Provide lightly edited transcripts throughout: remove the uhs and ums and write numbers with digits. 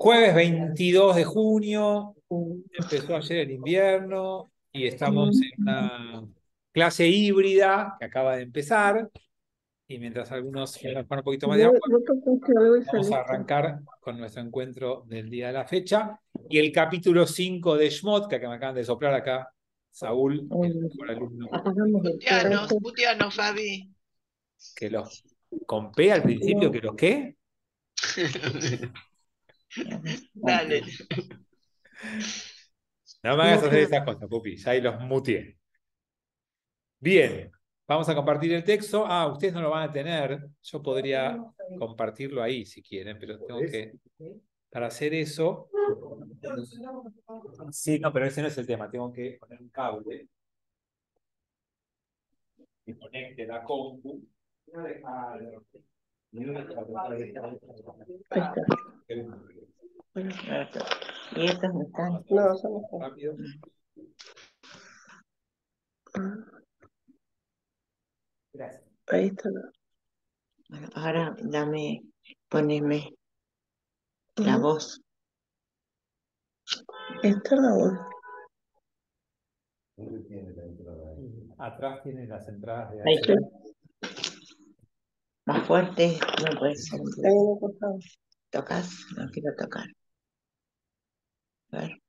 Jueves 22 de junio, empezó ayer el invierno y estamos en una clase híbrida que acaba de empezar. Y mientras algunos van un poquito más de agua, vamos a arrancar con nuestro encuentro del día de la fecha. Y el capítulo 5 de Shmot, que me acaban de soplar acá, Saúl, el mejor alumno. Muteanos, Fabi. Que los con P al principio, que los qué. Dale. No me hagas hacer esas cosas, Pupi. Ya ahí los muteé. Bien, vamos a compartir el texto. Ustedes no lo van a tener. Yo podría compartirlo ahí si quieren, pero tengo que... Para hacer eso... Sí, no, pero ese no es el tema. Tengo que poner un cable que conecte la compu. Y estos no están. No, son rápido. Gracias. Ahí está. Bueno, ahora poneme la voz. Esta es la voz. Atrás tiene las entradas de Ahí está. HD. Más fuerte no puede ser. ¿Tocas? No quiero tocar. A ver.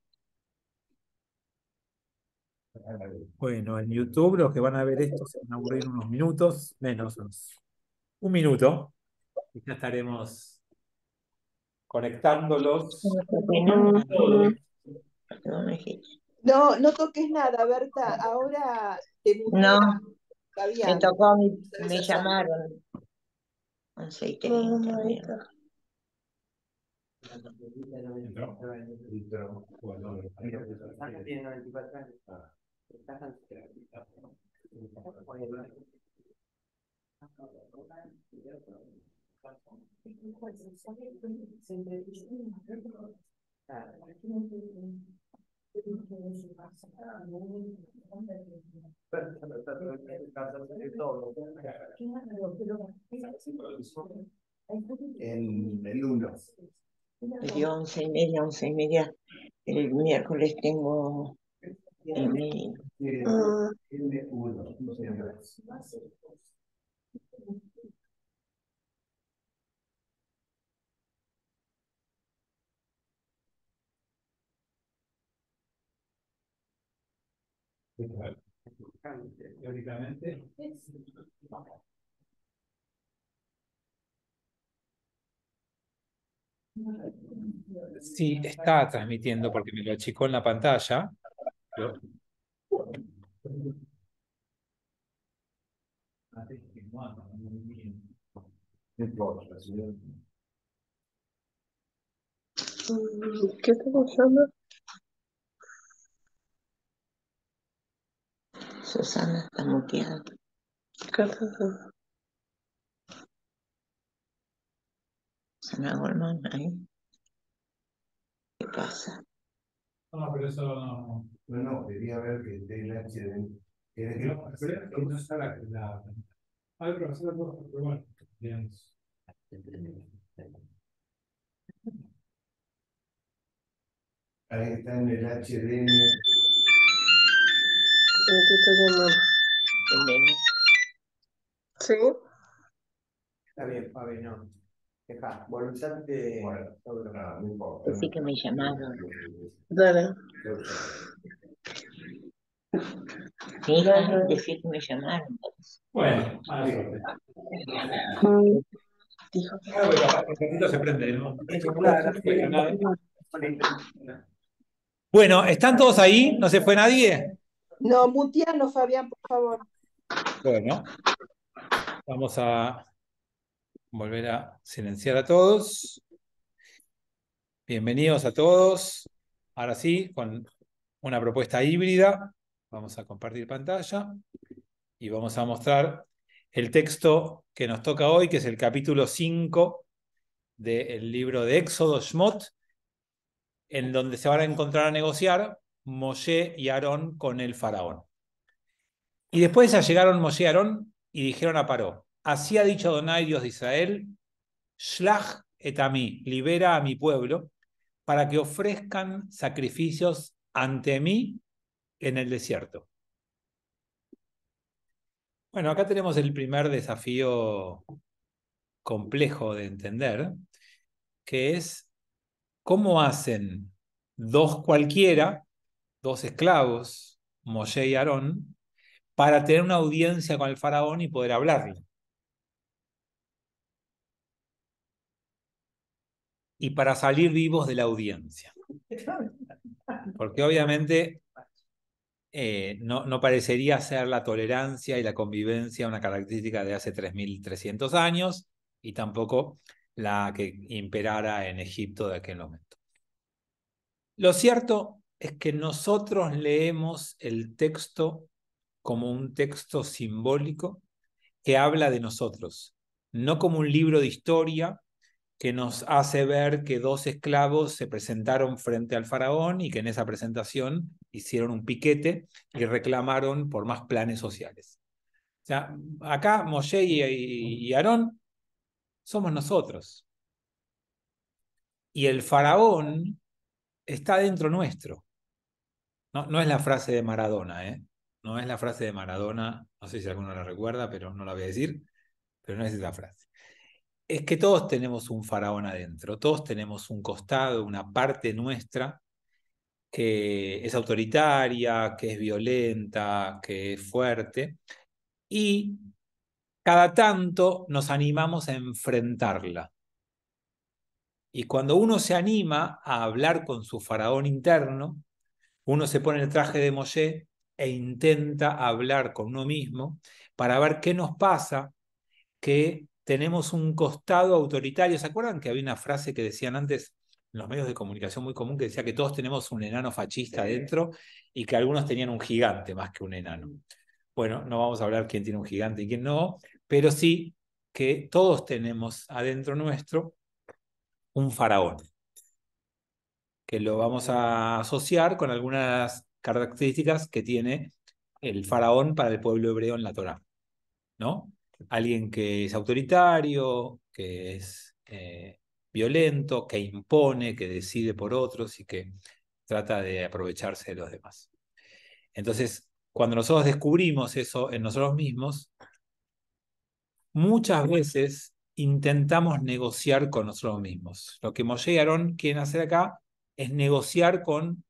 Bueno, en YouTube los que van a ver esto se van a aburrir unos minutos, menos un minuto, y ya estaremos conectándolos. No toques nada, Berta. Ahora te No, Fabián. me tocó, me llamaron. 11:30. En el 1. Me dio 11:30. El miércoles tengo N1. Teóricamente. Sí, está transmitiendo porque me lo achicó en la pantalla. Pero... ¿Qué está pasando? Susana está muteada. ¿Qué está pasando? Susana Goldman, ahí. ¿Qué pasa? No, pero eso no. No, quería ver que esté el HD. No, pero no está Hay profesor, pero bueno, digamos. Ahí está en el HDN. ¿Qué te está llamando? El nene. ¿Sí? Está bien, Fabi, no. Deja, voluntad de... Bueno, no importa. Decí que me llamaron. Dale. Mira, decí que me llamaron. Bueno, mala suerte. Dijo que Ahora porque el ratito se prende, ¿no? Bueno, ¿están todos ahí? ¿No se fue nadie? No, muteanos, Fabián, por favor. Bueno, vamos a volver a silenciar a todos. Bienvenidos a todos. Ahora sí, con una propuesta híbrida. Vamos a compartir pantalla y vamos a mostrar el texto que nos toca hoy, que es el capítulo 5 del libro de Éxodo, Shmot, en donde se van a encontrar a negociar Moshe y Aarón con el faraón. Y después llegaron Moshe y Aarón y dijeron a Paró: así ha dicho Adonai, Dios de Israel, Shlach et ami, libera a mi pueblo, para que ofrezcan sacrificios ante mí en el desierto. Bueno, acá tenemos el primer desafío complejo de entender, que es cómo hacen dos cualquiera, dos esclavos, Moshe y Aarón, para tener una audiencia con el faraón y poder hablarle. Y para salir vivos de la audiencia. Porque obviamente no parecería ser la tolerancia y la convivencia una característica de hace 3.300 años y tampoco la que imperara en Egipto de aquel momento. Lo cierto es que nosotros leemos el texto como un texto simbólico que habla de nosotros, no como un libro de historia que nos hace ver que dos esclavos se presentaron frente al faraón y que en esa presentación hicieron un piquete y reclamaron por más planes sociales. O sea, acá Moshe y Aarón somos nosotros. Y el faraón está dentro nuestro. No es la frase de Maradona, ¿eh? No es la frase de Maradona, no sé si alguno la recuerda, pero no la voy a decir, pero no es esa frase. Es que todos tenemos un faraón adentro, todos tenemos un costado, una parte nuestra que es autoritaria, que es violenta, que es fuerte, y cada tanto nos animamos a enfrentarla. Y cuando uno se anima a hablar con su faraón interno, uno se pone el traje de Moshe e intenta hablar con uno mismo para ver qué nos pasa, que tenemos un costado autoritario. ¿Se acuerdan que había una frase que decían antes en los medios de comunicación muy común que decía que todos tenemos un enano fascista dentro y que algunos tenían un gigante más que un enano? Bueno, no vamos a hablar quién tiene un gigante y quién no, pero sí que todos tenemos adentro nuestro un faraón, que lo vamos a asociar con algunas características que tiene el faraón para el pueblo hebreo en la Torá, ¿no? Alguien que es autoritario, que es violento, que impone, que decide por otros y que trata de aprovecharse de los demás. Entonces, cuando nosotros descubrimos eso en nosotros mismos, muchas veces intentamos negociar con nosotros mismos. Lo que Moshe y Aarón quieren hacer acá es negociar con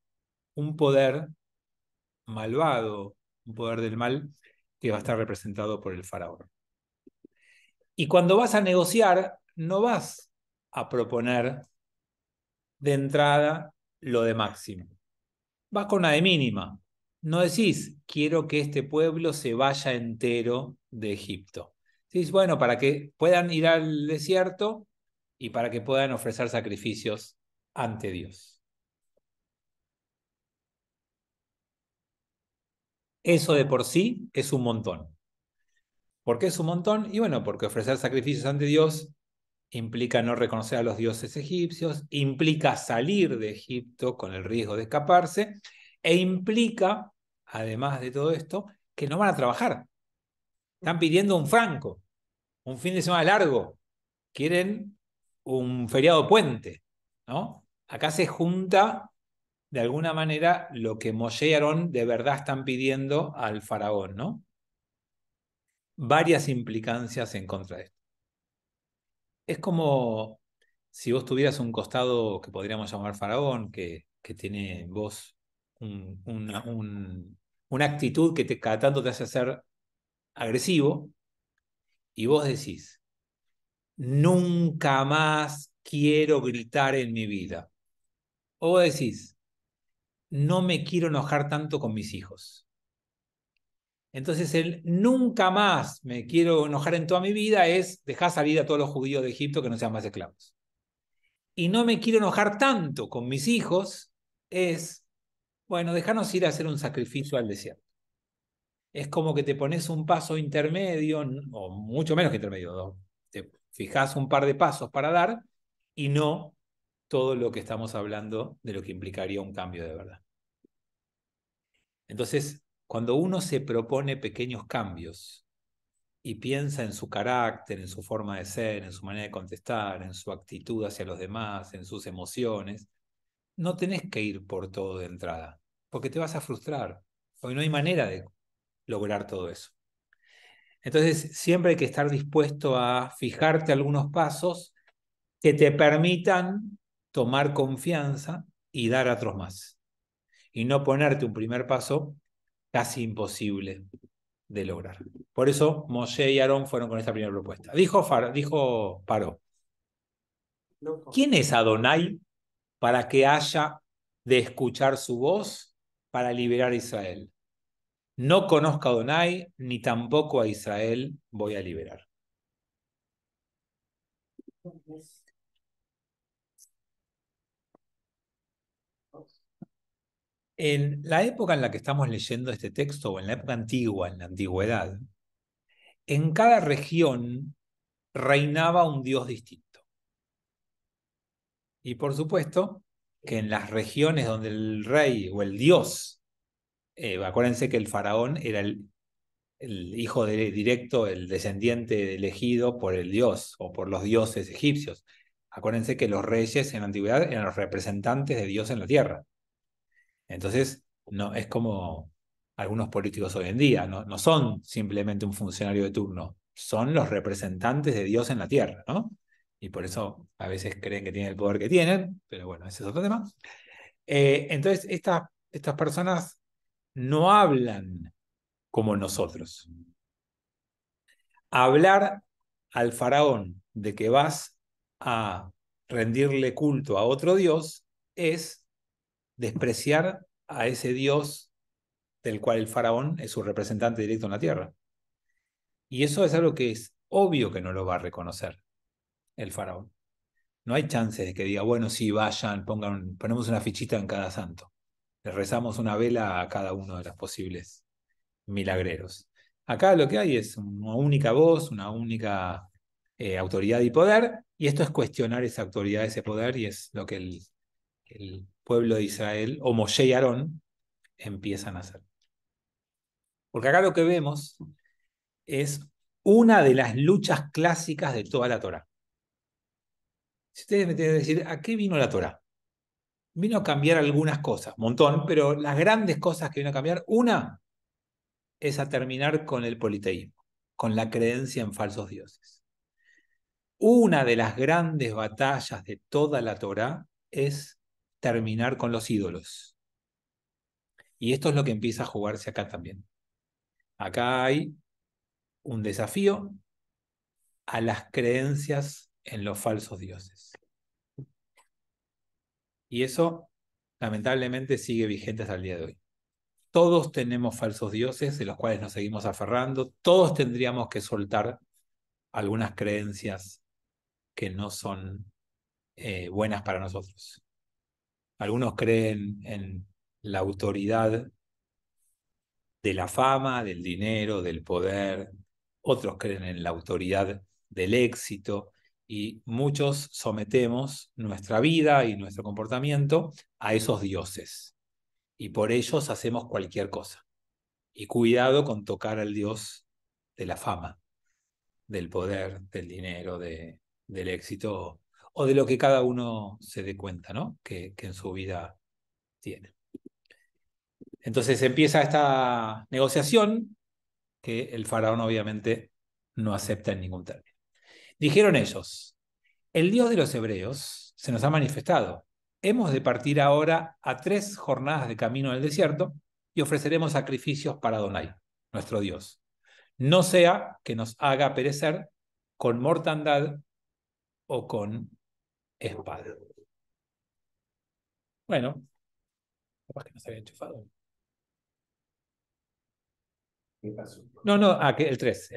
un poder malvado, un poder del mal que va a estar representado por el faraón. Y cuando vas a negociar, no vas a proponer de entrada lo de máximo. Vas con una de mínima. No decís, quiero que este pueblo se vaya entero de Egipto. Decís, bueno, para que puedan ir al desierto y para que puedan ofrecer sacrificios ante Dios. Eso de por sí es un montón. ¿Por qué es un montón? Y bueno, porque ofrecer sacrificios ante Dios implica no reconocer a los dioses egipcios, implica salir de Egipto con el riesgo de escaparse, e implica, además de todo esto, que no van a trabajar. Están pidiendo un franco, un fin de semana largo, quieren un feriado puente, ¿no? Acá se junta, de alguna manera, lo que Moshe y Aarón de verdad están pidiendo al faraón, ¿no? Varias implicancias en contra de esto. Es como si vos tuvieras un costado que podríamos llamar faraón, que tiene en vos una actitud que cada tanto te hace ser agresivo, y vos decís, nunca más quiero gritar en mi vida. O vos decís, no me quiero enojar tanto con mis hijos. Entonces el nunca más me quiero enojar en toda mi vida es dejar salir a todos los judíos de Egipto que no sean más esclavos. Y no me quiero enojar tanto con mis hijos es, bueno, dejarnos ir a hacer un sacrificio al desierto. Es como que te pones un paso intermedio, o mucho menos que intermedio, ¿no? Te fijas un par de pasos para dar y no todo lo que estamos hablando de lo que implicaría un cambio de verdad. Entonces, cuando uno se propone pequeños cambios y piensa en su carácter, en su forma de ser, en su manera de contestar, en su actitud hacia los demás, en sus emociones, no tenés que ir por todo de entrada, porque te vas a frustrar, porque no hay manera de lograr todo eso. Entonces, siempre hay que estar dispuesto a fijarte algunos pasos que te permitan tomar confianza y dar a otros más. Y no ponerte un primer paso casi imposible de lograr. Por eso Moshe y Aarón fueron con esta primera propuesta. Dijo Paró, ¿quién es Adonai para que haya de escuchar su voz para liberar a Israel? No conozco a Adonai, ni tampoco a Israel voy a liberar. En la época en la que estamos leyendo este texto, o en la época antigua, en la antigüedad, en cada región reinaba un dios distinto. Y por supuesto que en las regiones donde el rey o el dios, acuérdense que el faraón era el hijo directo, el descendiente elegido por el dios o por los dioses egipcios. Acuérdense que los reyes en la antigüedad eran los representantes de Dios en la tierra. Entonces, no es como algunos políticos hoy en día, no son simplemente un funcionario de turno, son los representantes de Dios en la tierra, ¿no? Y por eso a veces creen que tienen el poder que tienen, pero bueno, ese es otro tema. Entonces, estas personas no hablan como nosotros. Hablar al faraón de que vas a rendirle culto a otro dios es despreciar a ese dios del cual el faraón es su representante directo en la tierra. Y eso es algo que es obvio que no lo va a reconocer el faraón. No hay chance de que diga, bueno, sí, vayan, ponemos una fichita en cada santo. Le rezamos una vela a cada uno de los posibles milagreros. Acá lo que hay es una única voz, una única autoridad y poder, y esto es cuestionar esa autoridad, ese poder, y es lo que el pueblo de Israel, o Moshe y Aarón, empiezan a hacer. Porque acá lo que vemos es una de las luchas clásicas de toda la Torá. Si ustedes me tienen que decir, ¿a qué vino la Torá? Vino a cambiar algunas cosas, un montón, pero las grandes cosas que vino a cambiar, una es a terminar con el politeísmo, con la creencia en falsos dioses. Una de las grandes batallas de toda la Torá es terminar con los ídolos. Y esto es lo que empieza a jugarse acá también. Acá hay un desafío a las creencias en los falsos dioses. Y eso, lamentablemente, sigue vigente hasta el día de hoy. Todos tenemos falsos dioses de los cuales nos seguimos aferrando. Todos tendríamos que soltar algunas creencias que no son buenas para nosotros. Algunos creen en la autoridad de la fama, del dinero, del poder. Otros creen en la autoridad del éxito. Y muchos sometemos nuestra vida y nuestro comportamiento a esos dioses. Y por ellos hacemos cualquier cosa. Y cuidado con tocar al dios de la fama, del poder, del dinero, del éxito, o de lo que cada uno se dé cuenta, ¿no? Que en su vida tiene. Entonces empieza esta negociación que el faraón obviamente no acepta en ningún término. Dijeron ellos, el Dios de los hebreos se nos ha manifestado. Hemos de partir ahora a 3 jornadas de camino en el desierto y ofreceremos sacrificios para Adonai, nuestro Dios. No sea que nos haga perecer con mortandad o con espada. Bueno, capaz que no se había enchufado. ¿Qué pasó? No, el 3.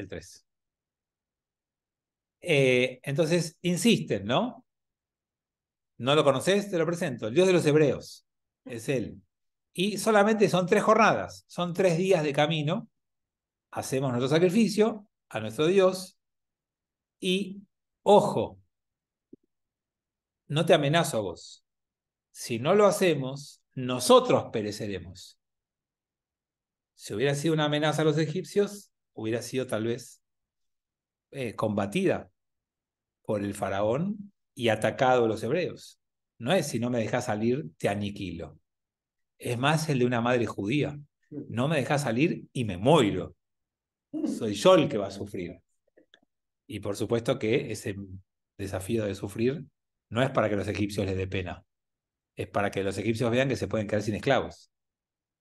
Entonces, insisten, ¿no? ¿No lo conoces? Te lo presento. El Dios de los hebreos. Es él. Y solamente son 3 jornadas. Son 3 días de camino. Hacemos nuestro sacrificio a nuestro Dios. Y, ojo, no te amenazo a vos. Si no lo hacemos, nosotros pereceremos. Si hubiera sido una amenaza a los egipcios, hubiera sido tal vez combatida por el faraón y atacado a los hebreos. no es si no me dejas salir, te aniquilo. Es más el de una madre judía. No me dejas salir y me muero. Soy yo el que va a sufrir. Y por supuesto que ese desafío de sufrir no es para que los egipcios les dé pena. Es para que los egipcios vean que se pueden quedar sin esclavos.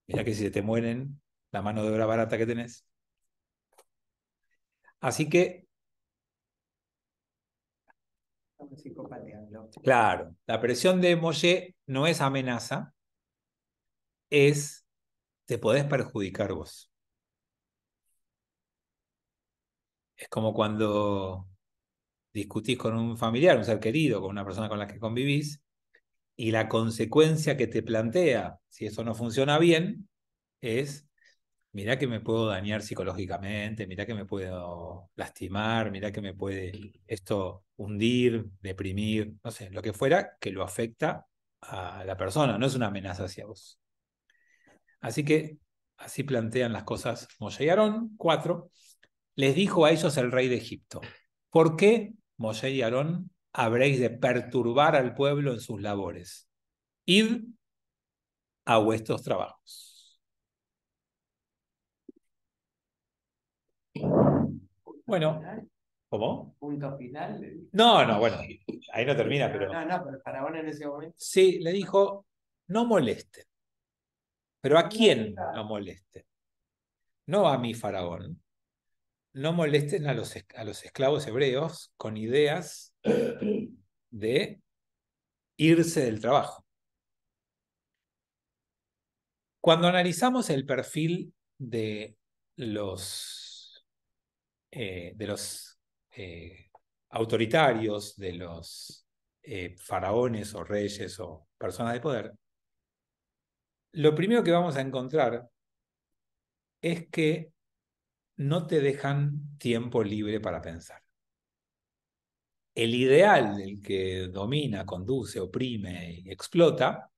Mirá que si se te mueren, la mano de obra barata que tenés. Así que, claro, la presión de Moshe no es amenaza, es te podés perjudicar vos. Es como cuando discutís con un familiar, un ser querido, con una persona con la que convivís, y la consecuencia que te plantea, si eso no funciona bien, es, mirá que me puedo dañar psicológicamente, mirá que me puedo lastimar, mirá que me puede esto hundir, deprimir, no sé, lo que fuera, que lo afecta a la persona, no es una amenaza hacia vos. Así que así plantean las cosas Moshe y Aarón. 4. Les dijo a ellos el rey de Egipto: ¿por qué, Moshe y Aarón, habréis de perturbar al pueblo en sus labores? Id a vuestros trabajos. Bueno, ¿cómo? Punto final. No, bueno, ahí no termina, pero... No, pero el faraón en ese momento. Sí, le dijo, no molesten. ¿Pero a quién no molesten? No a mi faraón. No molesten a los esclavos hebreos con ideas de irse del trabajo. Cuando analizamos el perfil de los autoritarios, de los faraones o reyes o personas de poder, lo primero que vamos a encontrar es que no te dejan tiempo libre para pensar. El ideal del que domina, conduce, oprime y explota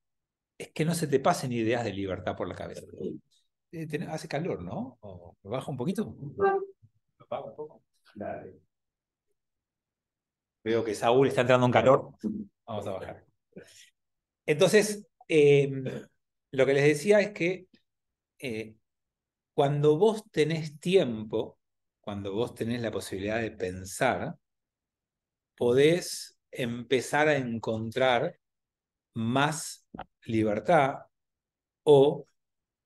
es que no se te pasen ideas de libertad por la cabeza. Hace calor, ¿no? ¿O me baja un poquito? ¿Lo apago un poco? Dale. Veo que Saúl está entrando en calor. Vamos a bajar. Entonces, lo que les decía es que cuando vos tenés tiempo, cuando vos tenés la posibilidad de pensar, podés empezar a encontrar más libertad o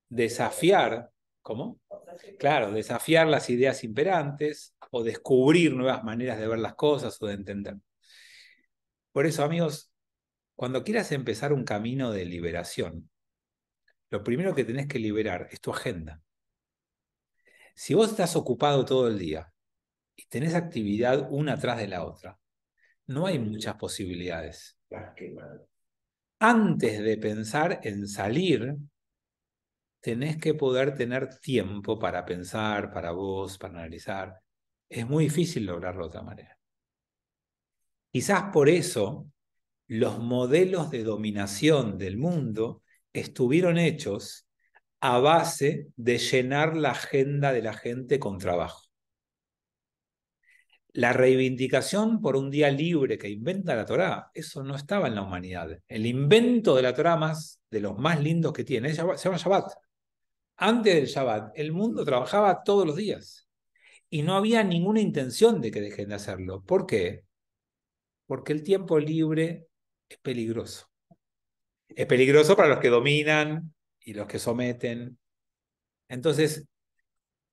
desafiar, ¿cómo? Claro, desafiar las ideas imperantes o descubrir nuevas maneras de ver las cosas o de entender. Por eso, amigos, cuando quieras empezar un camino de liberación, lo primero que tenés que liberar es tu agenda. Si vos estás ocupado todo el día y tenés actividad una tras de la otra, no hay muchas posibilidades. Antes de pensar en salir, tenés que poder tener tiempo para pensar, para vos, para analizar. Es muy difícil lograrlo de otra manera. Quizás por eso los modelos de dominación del mundo estuvieron hechos a base de llenar la agenda de la gente con trabajo. La reivindicación por un día libre que inventa la Torá, eso no estaba en la humanidad. El invento de la Torá de los más lindos que tiene, se llama Shabbat. Antes del Shabbat, el mundo trabajaba todos los días y no había ninguna intención de que dejen de hacerlo. ¿Por qué? Porque el tiempo libre es peligroso. Es peligroso para los que dominan y los que someten. Entonces,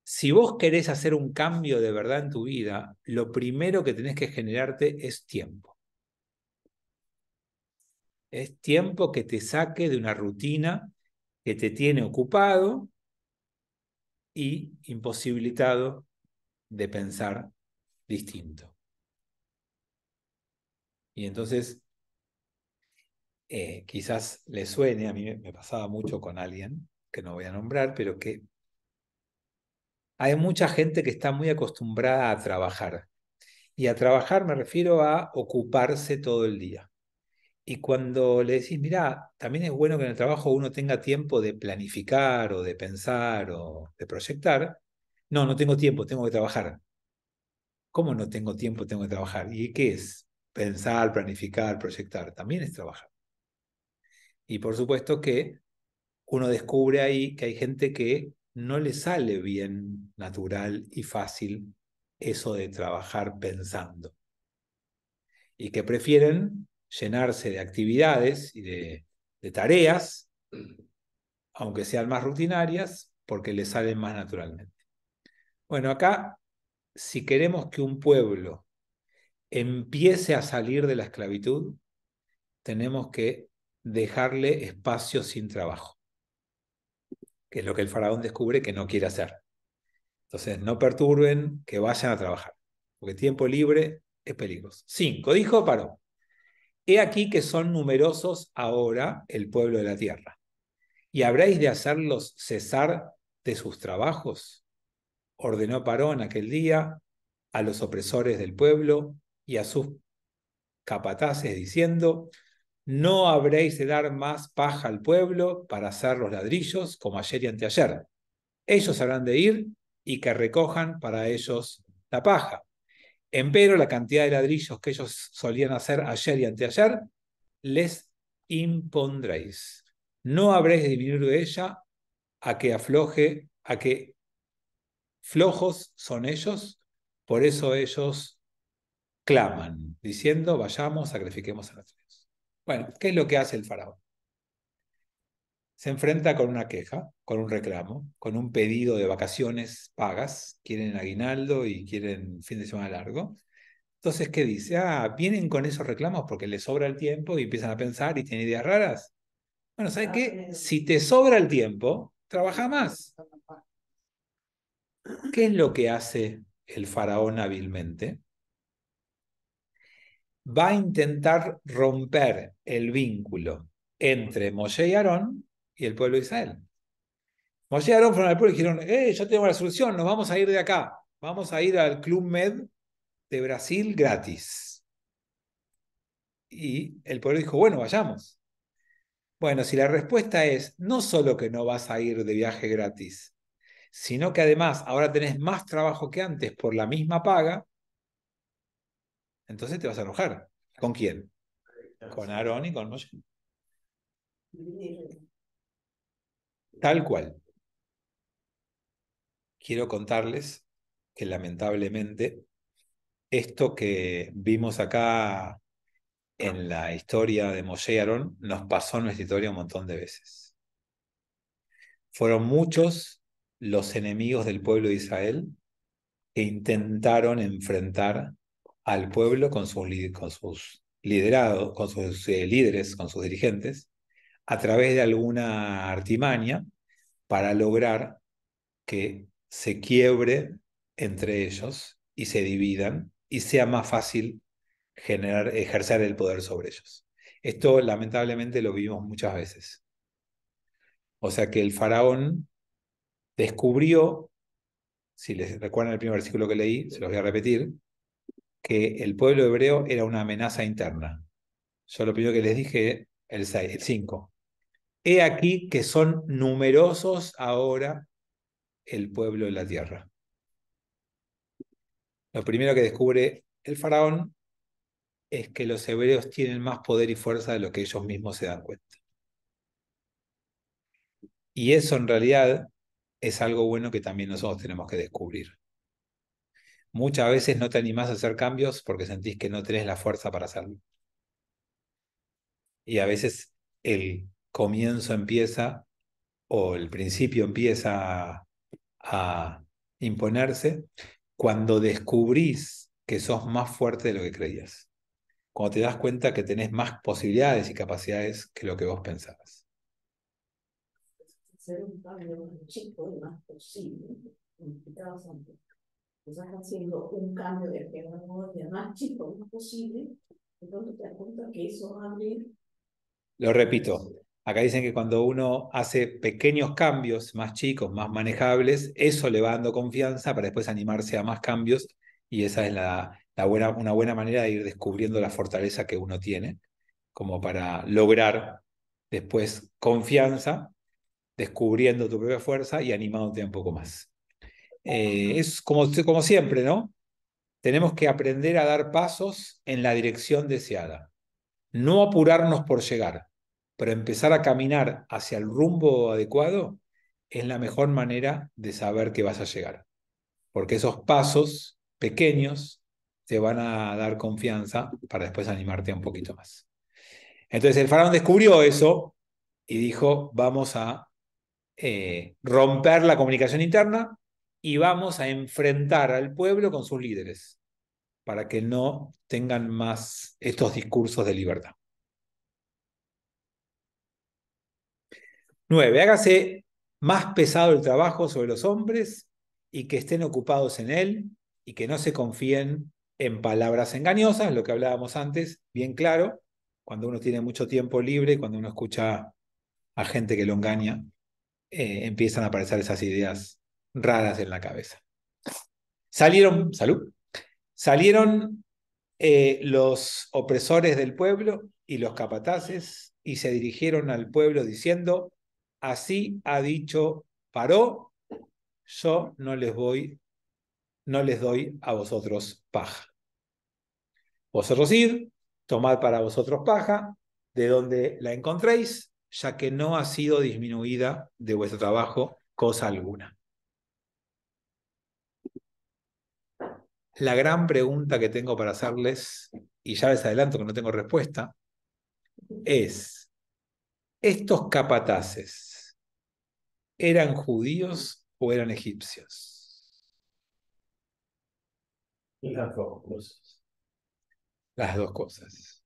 si vos querés hacer un cambio de verdad en tu vida, lo primero que tenés que generarte es tiempo. Es tiempo que te saque de una rutina que te tiene ocupado y imposibilitado de pensar distinto. Y entonces, quizás le suene, a mí me pasaba mucho con alguien, que no voy a nombrar, pero que hay mucha gente que está muy acostumbrada a trabajar. Y a trabajar me refiero a ocuparse todo el día. Y cuando le decís, mirá, también es bueno que en el trabajo uno tenga tiempo de planificar o de pensar o de proyectar. No, no tengo tiempo, tengo que trabajar. ¿Cómo no tengo tiempo, tengo que trabajar? ¿Y qué es? Pensar, planificar, proyectar. También es trabajar. Y por supuesto que uno descubre ahí que hay gente que no le sale bien natural y fácil eso de trabajar pensando. Y que prefieren llenarse de actividades y de tareas, aunque sean más rutinarias, porque les salen más naturalmente. Bueno, acá, si queremos que un pueblo empiece a salir de la esclavitud, tenemos que dejarle espacio sin trabajo, que es lo que el faraón descubre que no quiere hacer. Entonces, no perturben, que vayan a trabajar, porque tiempo libre es peligroso. 5, dijo, paró. He aquí que son numerosos ahora el pueblo de la tierra, y habréis de hacerlos cesar de sus trabajos. Ordenó Parón aquel día a los opresores del pueblo y a sus capataces, diciendo: no habréis de dar más paja al pueblo para hacer los ladrillos como ayer y anteayer. Ellos habrán de ir y que recojan para ellos la paja. Empero la cantidad de ladrillos que ellos solían hacer ayer y anteayer, les impondréis. No habréis de dividir de ella a que afloje, a que flojos son ellos, por eso ellos claman, diciendo: vayamos, sacrifiquemos a nuestros Dios. Bueno, ¿qué es lo que hace el faraón? Se enfrenta con una queja, con un reclamo, con un pedido de vacaciones pagas, quieren aguinaldo y quieren fin de semana largo. Entonces, ¿qué dice? Vienen con esos reclamos porque les sobra el tiempo y empiezan a pensar y tienen ideas raras. Bueno, ¿sabes qué? Si te sobra el tiempo, trabaja más. ¿Qué es lo que hace el faraón hábilmente? Va a intentar romper el vínculo entre Moshe y Aarón y el pueblo de Israel. Moshe y Aarón fueron al pueblo y dijeron: yo tengo la solución, nos vamos a ir de acá, vamos a ir al Club Med de Brasil gratis. Y el pueblo dijo: bueno, vayamos. Bueno, si la respuesta es no solo que no vas a ir de viaje gratis, sino que además ahora tenés más trabajo que antes por la misma paga, entonces te vas a enojar. ¿Con quién? Con Aarón y con Moshe. Tal cual. Quiero contarles que lamentablemente esto que vimos acá en la historia de Moshe y Aarón nos pasó en nuestra historia un montón de veces. Fueron muchos los enemigos del pueblo de Israel que intentaron enfrentar al pueblo con sus liderados, con sus líderes, con sus dirigentes, a través de alguna artimaña para lograr que se quiebre entre ellos y se dividan y sea más fácil ejercer el poder sobre ellos. Esto lamentablemente lo vimos muchas veces. O sea que el faraón descubrió, si les recuerdan el primer versículo que leí, se los voy a repetir, que el pueblo hebreo era una amenaza interna. Yo lo primero que les dije, el 5. He aquí que son numerosos ahora el pueblo de la tierra. Lo primero que descubre el faraón es que los hebreos tienen más poder y fuerza de lo que ellos mismos se dan cuenta. Y eso en realidad es algo bueno que también nosotros tenemos que descubrir. Muchas veces no te animás a hacer cambios porque sentís que no tenés la fuerza para hacerlo. Y a veces el comienzo empieza o el principio empieza a imponerse cuando descubrís que sos más fuerte de lo que creías. Cuando te das cuenta que tenés más posibilidades y capacidades que lo que vos pensabas. Hacer un cambio más chico y más posible, como explicabas antes. Estás haciendo un cambio de memoria más chico, más posible, de pronto te das cuenta que eso va a abrir. Lo repito, acá dicen que cuando uno hace pequeños cambios más chicos, más manejables, eso le va dando confianza para después animarse a más cambios y esa es una buena manera de ir descubriendo la fortaleza que uno tiene, como para lograr después confianza, descubriendo tu propia fuerza y animándote un poco más. Es como siempre, ¿no? Tenemos que aprender a dar pasos en la dirección deseada. No apurarnos por llegar, pero empezar a caminar hacia el rumbo adecuado es la mejor manera de saber que vas a llegar. Porque esos pasos pequeños te van a dar confianza para después animarte un poquito más. Entonces el faraón descubrió eso y dijo, vamos a romper la comunicación interna y vamos a enfrentar al pueblo con sus líderes para que no tengan más estos discursos de libertad. 9. Hágase más pesado el trabajo sobre los hombres y que estén ocupados en él y que no se confíen en palabras engañosas, lo que hablábamos antes, bien claro, cuando uno tiene mucho tiempo libre, cuando uno escucha a gente que lo engaña, empiezan a aparecer esas ideas raras en la cabeza. Salieron los opresores del pueblo y los capataces y se dirigieron al pueblo diciendo, así ha dicho Paró, yo no les doy a vosotros paja. Vosotros id, tomad para vosotros paja, de donde la encontréis, ya que no ha sido disminuida de vuestro trabajo cosa alguna. La gran pregunta que tengo para hacerles, y ya les adelanto que no tengo respuesta, es, ¿estos capataces eran judíos o eran egipcios? Las dos cosas. Las dos cosas.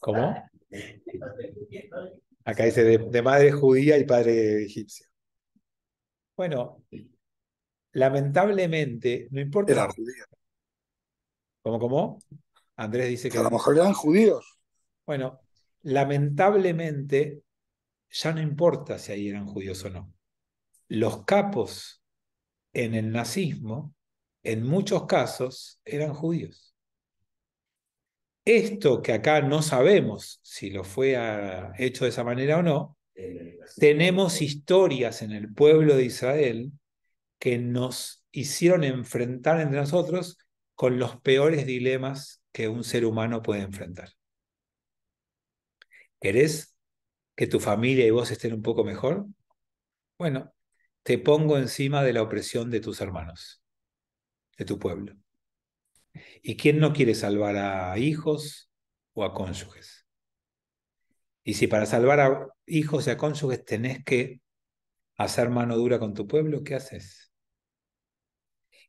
¿Cómo? Acá dice de madre judía y padre egipcio. Bueno, lamentablemente, no importa. Eran judíos. ¿Cómo? Andrés dice que a lo mejor eran judíos. Bueno, lamentablemente ya no importa si ahí eran judíos o no. Los capos en el nazismo, en muchos casos, eran judíos. Esto que acá no sabemos si lo fue hecho de esa manera o no, tenemos historias en el pueblo de Israel que nos hicieron enfrentar entre nosotros con los peores dilemas que un ser humano puede enfrentar. ¿Querés que tu familia y vos estén un poco mejor? Bueno, te pongo encima de la opresión de tus hermanos, de tu pueblo. ¿Y quién no quiere salvar a hijos o a cónyuges? Y si para salvar a hijos y a cónyuges tenés que hacer mano dura con tu pueblo, ¿qué haces?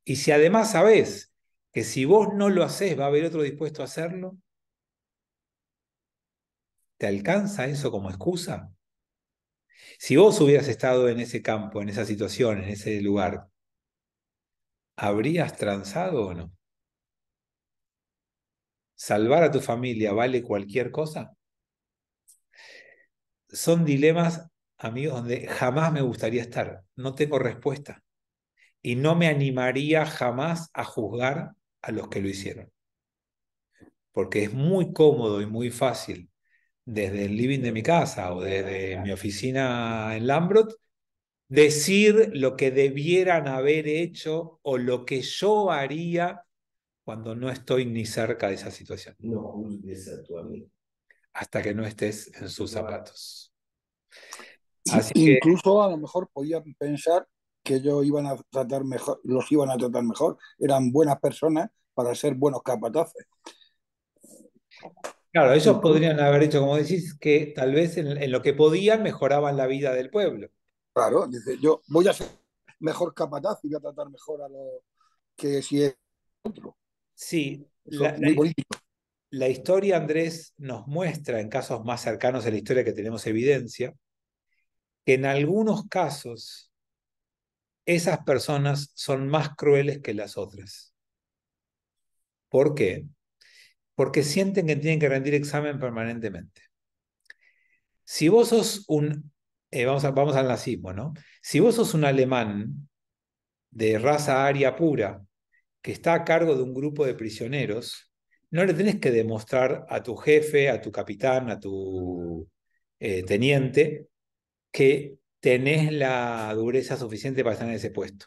Y si además sabés que si vos no lo hacés va a haber otro dispuesto a hacerlo, ¿te alcanza eso como excusa? Si vos hubieras estado en ese campo, en esa situación, en ese lugar, ¿habrías transado o no? ¿Salvar a tu familia vale cualquier cosa? Son dilemas, amigos, donde jamás me gustaría estar. No tengo respuesta. Y no me animaría jamás a juzgar a los que lo hicieron. Porque es muy cómodo y muy fácil, desde el living de mi casa o desde mi oficina en Lambrot, decir lo que debieran haber hecho o lo que yo haría cuando no estoy ni cerca de esa situación. No juzgues a tu amigo. Hasta que no estés en sus zapatos. Así incluso a lo mejor podían pensar que ellos iban a tratar mejor, los iban a tratar mejor, eran buenas personas para ser buenos capataces. Claro, ellos podrían haber hecho, como decís, que tal vez en lo que podían mejoraban la vida del pueblo. Claro, dice, yo voy a ser mejor capataz y voy a tratar mejor a los que si es otro. Sí, muy político. La historia, Andrés, nos muestra, en casos más cercanos a la historia que tenemos evidencia, que en algunos casos esas personas son más crueles que las otras. ¿Por qué? Porque sienten que tienen que rendir examen permanentemente. Si vos sos vamos al nazismo, ¿no? Si vos sos un alemán de raza aria pura que está a cargo de un grupo de prisioneros, no le tenés que demostrar a tu jefe, a tu capitán, a tu teniente, que tenés la dureza suficiente para estar en ese puesto.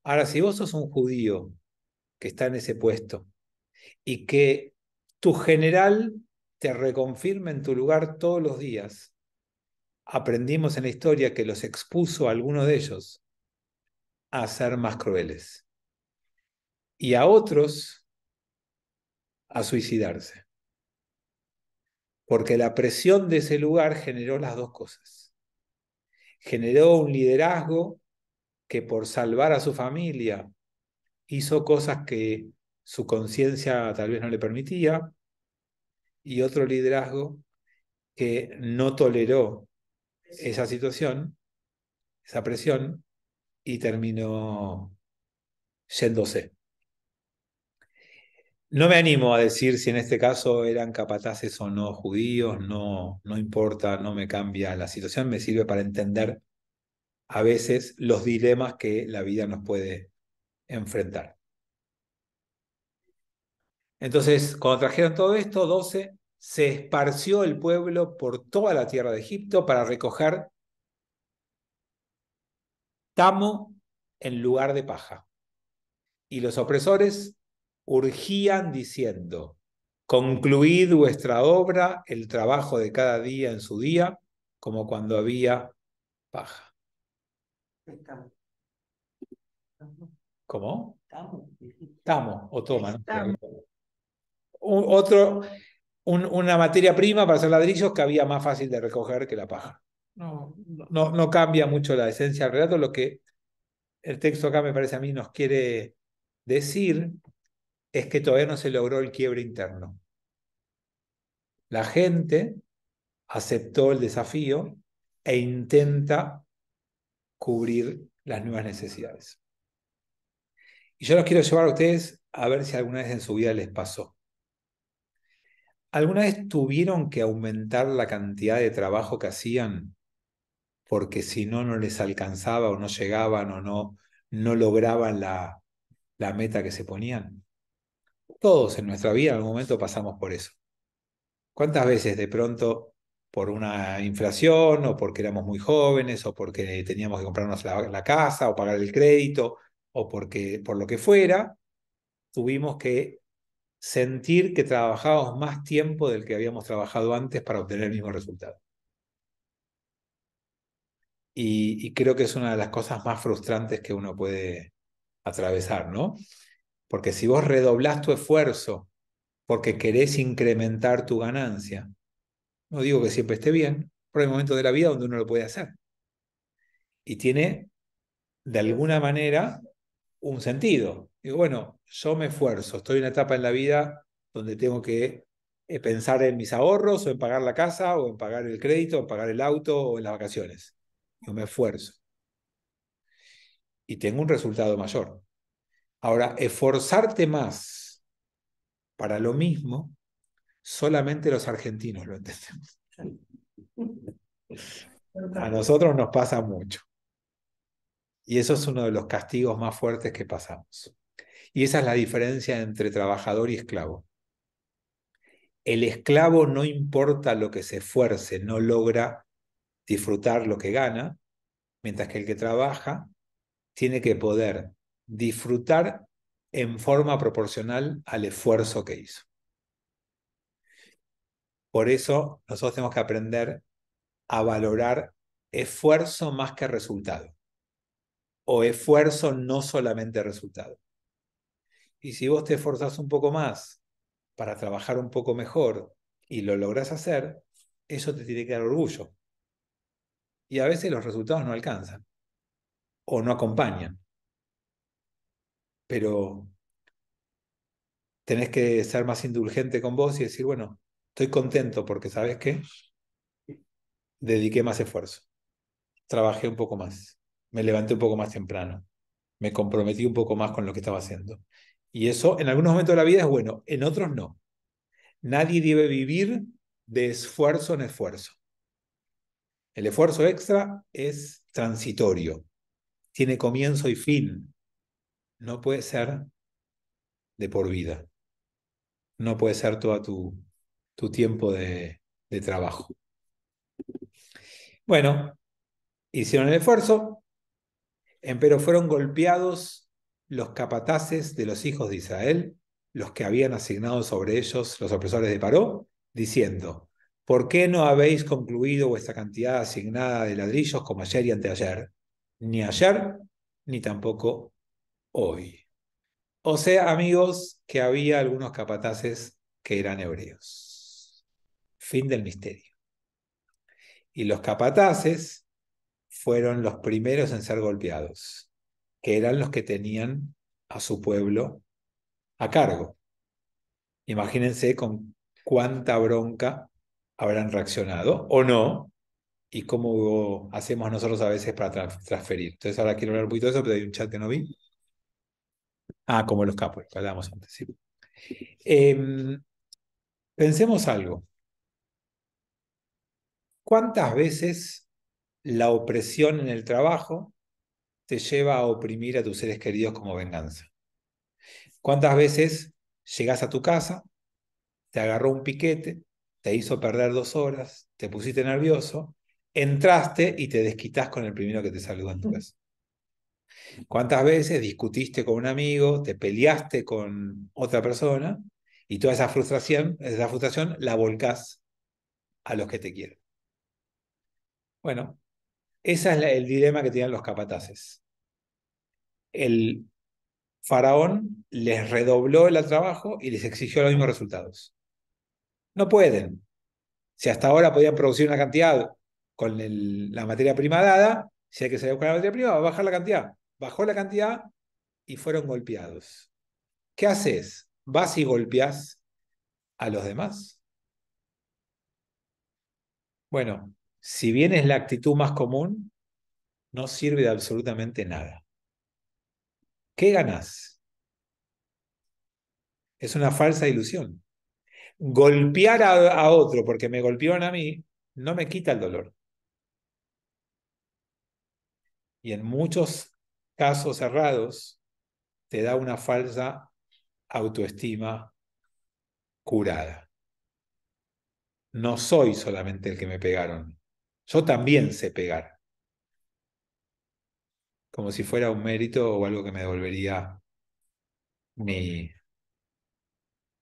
Ahora, si vos sos un judío que está en ese puesto y que tu general te reconfirme en tu lugar todos los días. Aprendimos en la historia que los expuso a alguno de ellos a ser más crueles y a otros a suicidarse. Porque la presión de ese lugar generó las dos cosas. Generó un liderazgo que por salvar a su familia hizo cosas que su conciencia tal vez no le permitía, y otro liderazgo que no toleró esa situación, esa presión, y terminó yéndose. No me animo a decir si en este caso eran capataces o no judíos, no importa, no me cambia la situación, me sirve para entender a veces los dilemas que la vida nos puede enfrentar. Entonces, cuando trajeron todo esto, 12, se esparció el pueblo por toda la tierra de Egipto para recoger tamo en lugar de paja. Y los opresores urgían diciendo: concluid vuestra obra, el trabajo de cada día en su día, como cuando había paja. ¿Cómo? Tamo o toma, ¿no? Una materia prima para hacer ladrillos que había más fácil de recoger que la paja. No cambia mucho la esencia del relato. Lo que el texto acá, me parece a mí, nos quiere decir es que todavía no se logró el quiebre interno. La gente aceptó el desafío e intenta cubrir las nuevas necesidades. Y yo los quiero llevar a ustedes a ver si alguna vez en su vida les pasó. ¿Alguna vez tuvieron que aumentar la cantidad de trabajo que hacían porque si no, no les alcanzaba o no llegaban o no lograban la meta que se ponían? Todos en nuestra vida en algún momento pasamos por eso. ¿Cuántas veces de pronto, por una inflación o porque éramos muy jóvenes o porque teníamos que comprarnos la casa o pagar el crédito o por lo que fuera, tuvimos que sentir que trabajábamos más tiempo del que habíamos trabajado antes para obtener el mismo resultado? Y creo que es una de las cosas más frustrantes que uno puede atravesar, ¿no? Porque si vos redoblás tu esfuerzo porque querés incrementar tu ganancia, no digo que siempre esté bien, pero hay momentos de la vida donde uno lo puede hacer. Y tiene, de alguna manera, un sentido. Digo, bueno, yo me esfuerzo, estoy en una etapa en la vida donde tengo que pensar en mis ahorros, o en pagar la casa, o en pagar el crédito, o en pagar el auto, o en las vacaciones. Yo me esfuerzo. Y tengo un resultado mayor. Ahora, esforzarte más para lo mismo, solamente los argentinos lo entendemos. A nosotros nos pasa mucho. Y eso es uno de los castigos más fuertes que pasamos. Y esa es la diferencia entre trabajador y esclavo. El esclavo, no importa lo que se esfuerce, no logra disfrutar lo que gana, mientras que el que trabaja tiene que poder disfrutar en forma proporcional al esfuerzo que hizo. Por eso nosotros tenemos que aprender a valorar esfuerzo más que resultado, o esfuerzo no solamente resultado. Y si vos te esforzás un poco más para trabajar un poco mejor y lo lográs hacer, eso te tiene que dar orgullo. Y a veces los resultados no alcanzan o no acompañan. Pero tenés que ser más indulgente con vos y decir, bueno, estoy contento porque, ¿sabes qué? Dediqué más esfuerzo. Trabajé un poco más. Me levanté un poco más temprano. Me comprometí un poco más con lo que estaba haciendo. Y eso en algunos momentos de la vida es bueno, en otros no. Nadie debe vivir de esfuerzo en esfuerzo. El esfuerzo extra es transitorio. Tiene comienzo y fin. No puede ser de por vida. No puede ser todo tu tiempo de trabajo. Bueno, hicieron el esfuerzo, empero fueron golpeados los capataces de los hijos de Israel, los que habían asignado sobre ellos los opresores de Paró, diciendo, ¿por qué no habéis concluido vuestra cantidad asignada de ladrillos como ayer y anteayer? Ni ayer, ni tampoco hoy. O sea, amigos, que había algunos capataces que eran hebreos. Fin del misterio. Y los capataces fueron los primeros en ser golpeados, que eran los que tenían a su pueblo a cargo. Imagínense con cuánta bronca habrán reaccionado o no, y cómo hacemos nosotros a veces para transferir. Entonces ahora quiero hablar un poquito de eso, pero hay un chat que no vi. Ah, como los capos, que hablábamos antes. Sí. Pensemos algo. ¿Cuántas veces la opresión en el trabajo te lleva a oprimir a tus seres queridos como venganza? ¿Cuántas veces llegás a tu casa, te agarró un piquete, te hizo perder 2 horas, te pusiste nervioso, entraste y te desquitás con el primero que te saluda en tu casa? ¿Cuántas veces discutiste con un amigo, te peleaste con otra persona y toda esa frustración la volcás a los que te quieren? Bueno, ese es el dilema que tenían los capataces. El faraón les redobló el trabajo y les exigió los mismos resultados. No pueden. Si hasta ahora podían producir una cantidad con la materia prima dada, si hay que salir a buscar la materia prima, va a bajar la cantidad. Bajó la cantidad y fueron golpeados. ¿Qué haces? ¿Vas y golpeás a los demás? Bueno, si bien es la actitud más común, no sirve de absolutamente nada. ¿Qué ganás? Es una falsa ilusión. Golpear a otro porque me golpearon a mí no me quita el dolor. Y en muchos casos cerrados te da una falsa autoestima curada. No soy solamente el que me pegaron. Yo también sé pegar. Como si fuera un mérito o algo que me devolvería mi...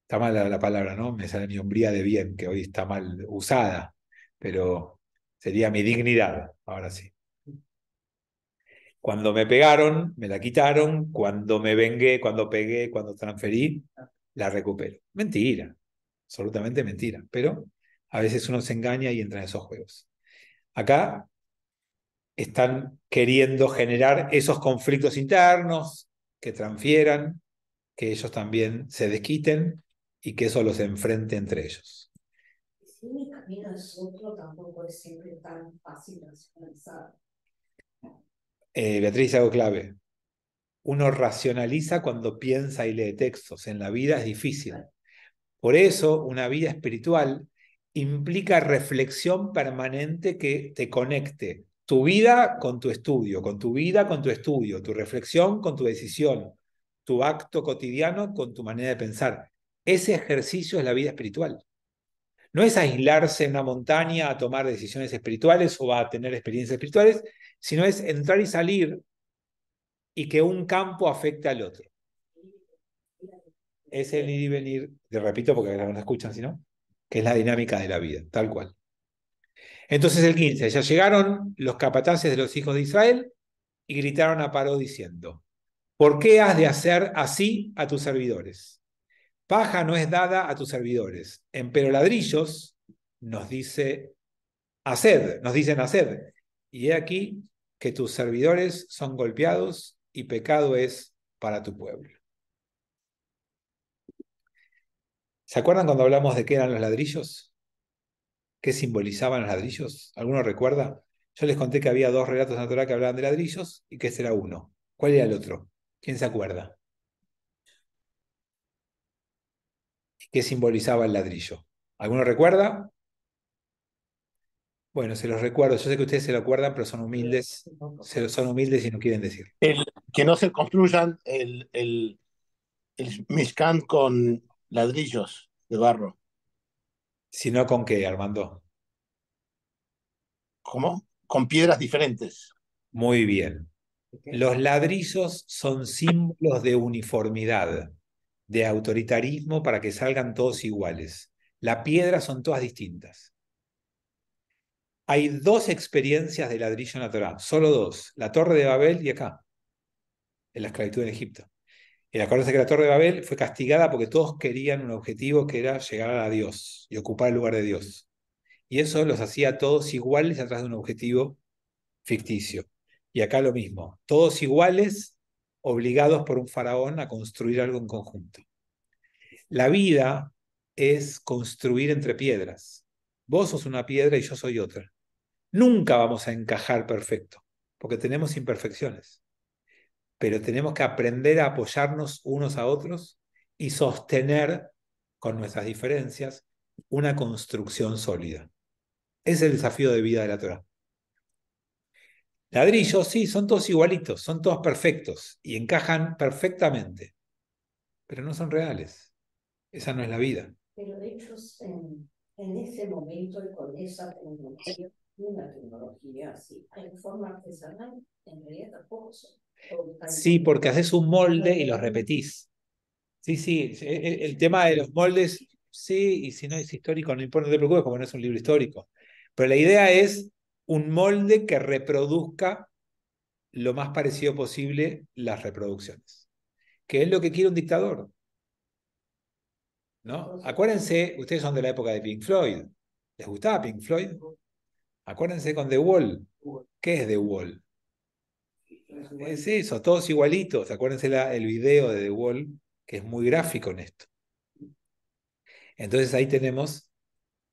Está mal la palabra, ¿no? Me sale mi hombría de bien, que hoy está mal usada, pero sería mi dignidad, ahora sí. Cuando me pegaron, me la quitaron. Cuando me vengué, cuando pegué, cuando transferí, la recupero. Mentira, absolutamente mentira. Pero a veces uno se engaña y entra en esos juegos. Acá están queriendo generar esos conflictos internos, que transfieran, que ellos también se desquiten y que eso los enfrente entre ellos. Si mi camino es otro, tampoco es siempre tan fácil racionalizar. Beatriz, algo clave. Uno racionaliza cuando piensa y lee textos. En la vida es difícil. Por eso, una vida espiritual implica reflexión permanente que te conecte tu vida con tu estudio, con tu vida con tu estudio, tu reflexión con tu decisión, tu acto cotidiano con tu manera de pensar. Ese ejercicio es la vida espiritual. No es aislarse en una montaña a tomar decisiones espirituales o a tener experiencias espirituales, sino es entrar y salir y que un campo afecte al otro. Es el ir y venir, te repito porque no escuchan, sino que es la dinámica de la vida, tal cual. Entonces el 15, ya llegaron los capataces de los hijos de Israel y gritaron a Paró diciendo, ¿por qué has de hacer así a tus servidores? Paja no es dada a tus servidores, empero ladrillos nos dicen haced. Y he aquí que tus servidores son golpeados y pecado es para tu pueblo. ¿Se acuerdan cuando hablamos de qué eran los ladrillos? ¿Qué simbolizaban los ladrillos? ¿Alguno recuerda? Yo les conté que había 2 relatos en la Torá que hablaban de ladrillos y que ese era uno. ¿Cuál era el otro? ¿Quién se acuerda? ¿Qué simbolizaba el ladrillo? ¿Alguno recuerda? Bueno, se los recuerdo. Yo sé que ustedes se lo acuerdan, pero son humildes. Son humildes y no quieren decir. Que no se construyan el Mishkan con ladrillos de barro. ¿Sino con qué, Armando? ¿Cómo? Con piedras diferentes. Muy bien. Los ladrillos son símbolos de uniformidad, de autoritarismo para que salgan todos iguales. La piedra son todas distintas. Hay 2 experiencias de ladrillo en la Torá, solo 2, la Torre de Babel y acá, en la esclavitud en Egipto. Y acuérdense que la Torre de Babel fue castigada porque todos querían un objetivo que era llegar a Dios y ocupar el lugar de Dios. Y eso los hacía todos iguales atrás de un objetivo ficticio. Y acá lo mismo, todos iguales, obligados por un faraón a construir algo en conjunto. La vida es construir entre piedras. Vos sos una piedra y yo soy otra. Nunca vamos a encajar perfecto, porque tenemos imperfecciones. Pero tenemos que aprender a apoyarnos unos a otros y sostener con nuestras diferencias una construcción sólida. Es el desafío de vida de la Torá. Ladrillos, sí, son todos igualitos, son todos perfectos y encajan perfectamente, pero no son reales. Esa no es la vida. Pero de hecho, en ese momento y con esa tecnología, una tecnología así, hay forma artesanal, en realidad tampoco son. Sí, porque haces un molde y lo repetís. Sí, sí, el tema de los moldes, sí, y si no es histórico, no importa, no te preocupes porque no es un libro histórico. Pero la idea es un molde que reproduzca lo más parecido posible las reproducciones, que es lo que quiere un dictador, ¿no? Acuérdense, ustedes son de la época de Pink Floyd. ¿Les gustaba Pink Floyd? Acuérdense con The Wall. ¿Qué es The Wall? Es eso, todos igualitos. Acuérdense el video de The Wall, que es muy gráfico en esto. Entonces ahí tenemos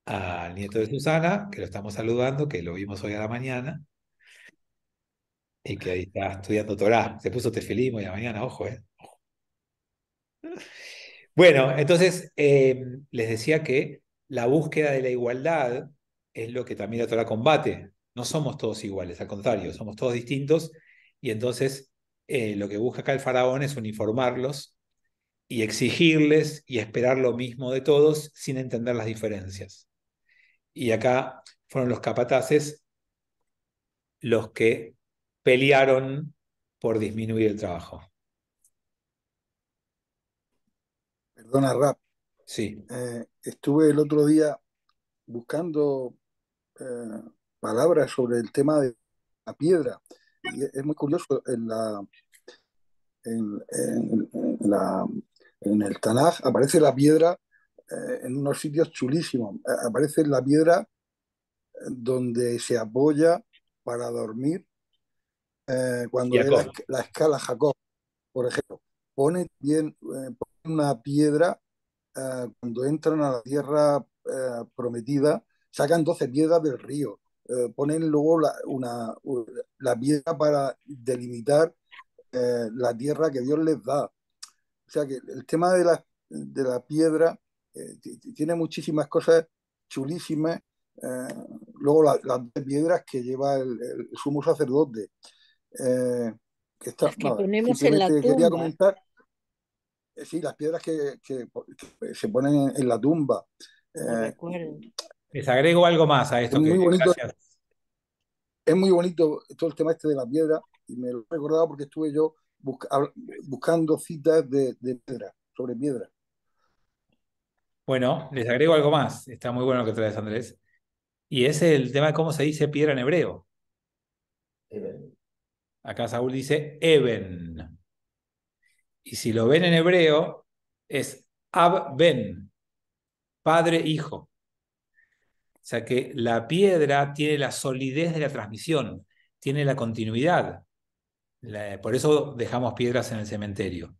al nieto de Susana, que lo estamos saludando, que lo vimos hoy a la mañana, y que ahí está estudiando Torá. Se puso tefilismo y a la mañana, ojo, ¿eh? Bueno, entonces les decía que la búsqueda de la igualdad es lo que también la Torá combate. No somos todos iguales, al contrario, somos todos distintos, y entonces lo que busca acá el faraón es uniformarlos y exigirles y esperar lo mismo de todos sin entender las diferencias. Y acá fueron los capataces los que pelearon por disminuir el trabajo. Perdona, Rap. Sí. Estuve el otro día buscando palabras sobre el tema de la piedra. Y es muy curioso, en el Tanaj aparece la piedra en unos sitios chulísimos. Aparece la piedra donde se apoya para dormir cuando ve la escala Jacob, por ejemplo. Pone una piedra cuando entran a la tierra prometida, sacan 12 piedras del río. Ponen luego la piedra para delimitar la tierra que Dios les da. O sea que el tema de la piedra tiene muchísimas cosas chulísimas. Luego las piedras que lleva el sumo sacerdote. Que está, Las que ponemos en la quería tumba. comentar, sí, las piedras que se ponen en la tumba. No recuerdo. Les agrego algo más a esto. Es muy bonito. Gracias. Es muy bonito todo el tema este de la piedra, y me lo he recordado porque estuve yo buscando citas de piedra, sobre piedra. Bueno, les agrego algo más. Está muy bueno lo que traes, Andrés. Y es el tema de cómo se dice piedra en hebreo. Acá Saúl dice Eben. Y si lo ven en hebreo, es Ab-Ben, padre-hijo. O sea que la piedra tiene la solidez de la transmisión, tiene la continuidad. Por eso dejamos piedras en el cementerio.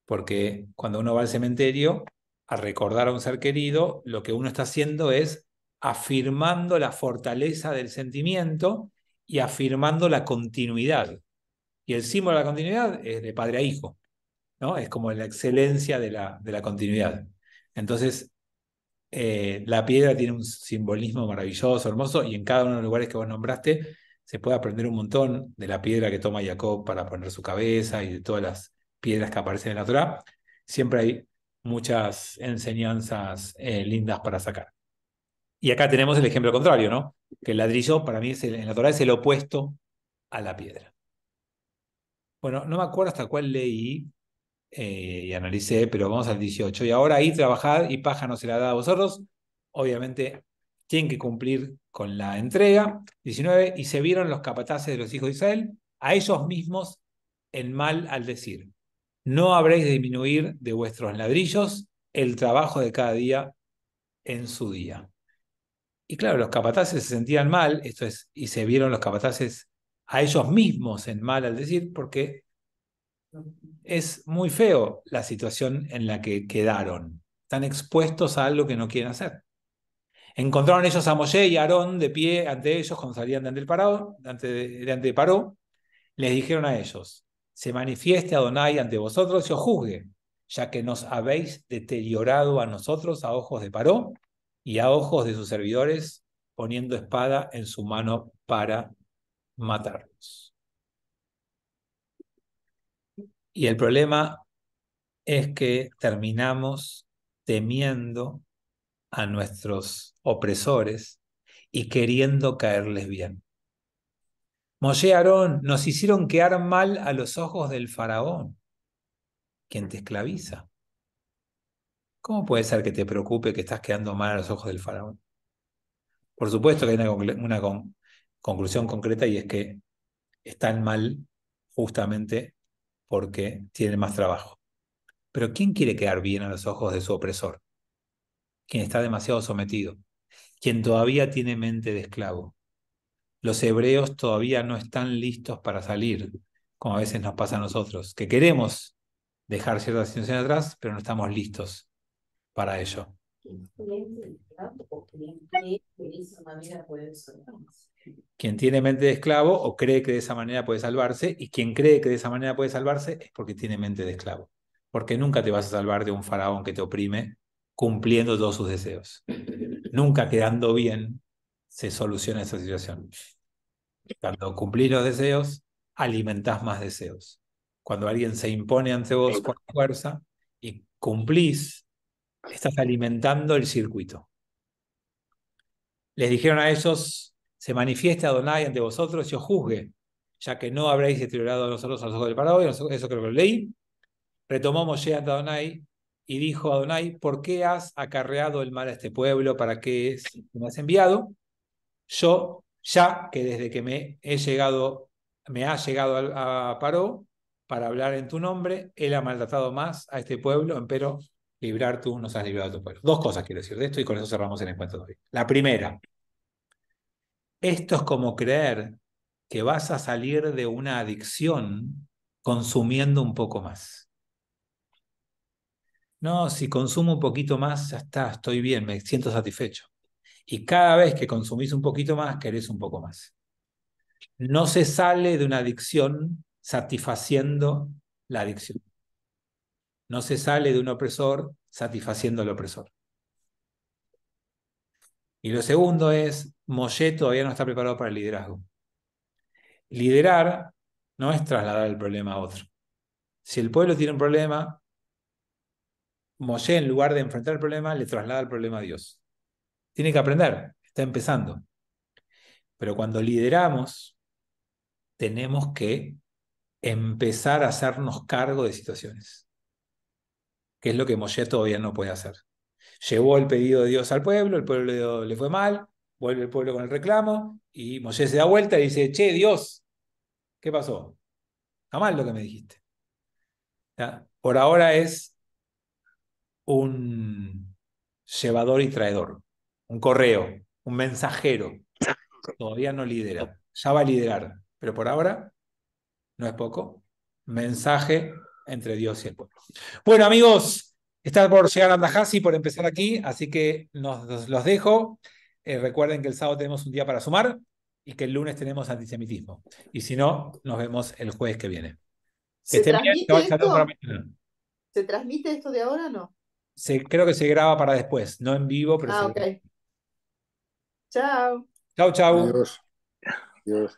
Porque cuando uno va al cementerio a recordar a un ser querido, lo que uno está haciendo es afirmando la fortaleza del sentimiento y afirmando la continuidad. Y el símbolo de la continuidad es de padre a hijo, ¿no? Es como la excelencia de la continuidad. Entonces, la piedra tiene un simbolismo maravilloso, hermoso, y en cada uno de los lugares que vos nombraste se puede aprender un montón de la piedra que toma Jacob para poner su cabeza y de todas las piedras que aparecen en la Torá. Siempre hay muchas enseñanzas lindas para sacar. Y acá tenemos el ejemplo contrario, ¿no? Que el ladrillo para mí en la Torá es el opuesto a la piedra. Bueno, no me acuerdo hasta cuál leí y analicé, pero vamos al 18. Y ahora ahí trabajad y paja no se la da a vosotros, obviamente tienen que cumplir con la entrega. 19, y se vieron los capataces de los hijos de Israel a ellos mismos en mal al decir: no habréis de disminuir de vuestros ladrillos el trabajo de cada día en su día. Y claro, los capataces se sentían mal, esto es, y se vieron los capataces a ellos mismos en mal al decir, porque es muy feo la situación en la que quedaron. Están expuestos a algo que no quieren hacer. Encontraron ellos a Moshe y a Aarón de pie ante ellos cuando salían de ante el Paró, de Paró. Les dijeron a ellos: se manifieste Adonai ante vosotros y os juzgue, ya que nos habéis deteriorado a nosotros a ojos de Paró y a ojos de sus servidores, poniendo espada en su mano para matarnos. Y el problema es que terminamos temiendo a nuestros opresores y queriendo caerles bien. Moshe y Aarón nos hicieron quedar mal a los ojos del faraón, quien te esclaviza. ¿Cómo puede ser que te preocupe que estás quedando mal a los ojos del faraón? Por supuesto que hay una conclusión concreta, y es que están mal justamente porque tienen más trabajo. Pero ¿quién quiere quedar bien a los ojos de su opresor? Quien está demasiado sometido, quien todavía tiene mente de esclavo. Los hebreos todavía no están listos para salir, como a veces nos pasa a nosotros, que queremos dejar ciertas situaciones atrás, pero no estamos listos para ello. Quien tiene mente de esclavo o cree que de esa manera puede salvarse, y quien cree que de esa manera puede salvarse es porque tiene mente de esclavo. Porque nunca te vas a salvar de un faraón que te oprime cumpliendo todos sus deseos. Nunca quedando bien se soluciona esa situación. Cuando cumplís los deseos, alimentás más deseos. Cuando alguien se impone ante vos con fuerza y cumplís, estás alimentando el circuito. Les dijeron a ellos: se manifieste Adonai ante vosotros y os juzgue, ya que no habréis deteriorado a nosotros a los ojos del Paró. Eso creo que lo leí. Retomó Moshe ante Adonai y dijo a Adonai: ¿por qué has acarreado el mal a este pueblo? ¿Para qué me has enviado? Yo, ya que desde que me ha llegado a Paró para hablar en tu nombre, él ha maltratado más a este pueblo, empero librar tú nos has librado a tu pueblo. Dos cosas quiero decir de esto, y con eso cerramos el encuentro de hoy. La primera: esto es como creer que vas a salir de una adicción consumiendo un poco más. No, si consumo un poquito más, ya está, estoy bien, me siento satisfecho. Y cada vez que consumís un poquito más, querés un poco más. No se sale de una adicción satisfaciendo la adicción. No se sale de un opresor satisfaciendo al opresor. Y lo segundo es: Moshe todavía no está preparado para el liderazgo. Liderar no es trasladar el problema a otro. Si el pueblo tiene un problema, Moshe, en lugar de enfrentar el problema, le traslada el problema a Dios. Tiene que aprender, está empezando. Pero cuando lideramos, tenemos que empezar a hacernos cargo de situaciones, que es lo que Moshe todavía no puede hacer. Llevó el pedido de Dios al pueblo, el pueblo le fue mal, vuelve el pueblo con el reclamo, y Moshe se da vuelta y dice: che, Dios, ¿qué pasó? Está mal lo que me dijiste. ¿Ya? Por ahora es un llevador y traidor, un correo, un mensajero. Todavía no lidera, ya va a liderar, pero por ahora no es poco. Mensaje entre Dios y el pueblo. Bueno, amigos, está por llegar Andajasi, por empezar aquí, así que los dejo. Recuerden que el sábado tenemos un día para sumar y que el lunes tenemos antisemitismo. Y si no, nos vemos el jueves que viene. Que ¿Se estén bien. transmite Saludos para esto? mañana. ¿Se transmite esto de ahora o no? Creo que se graba para después, no en vivo, pero Ah, se ok. graba. Chao. Chau, chau. Adiós. Adiós.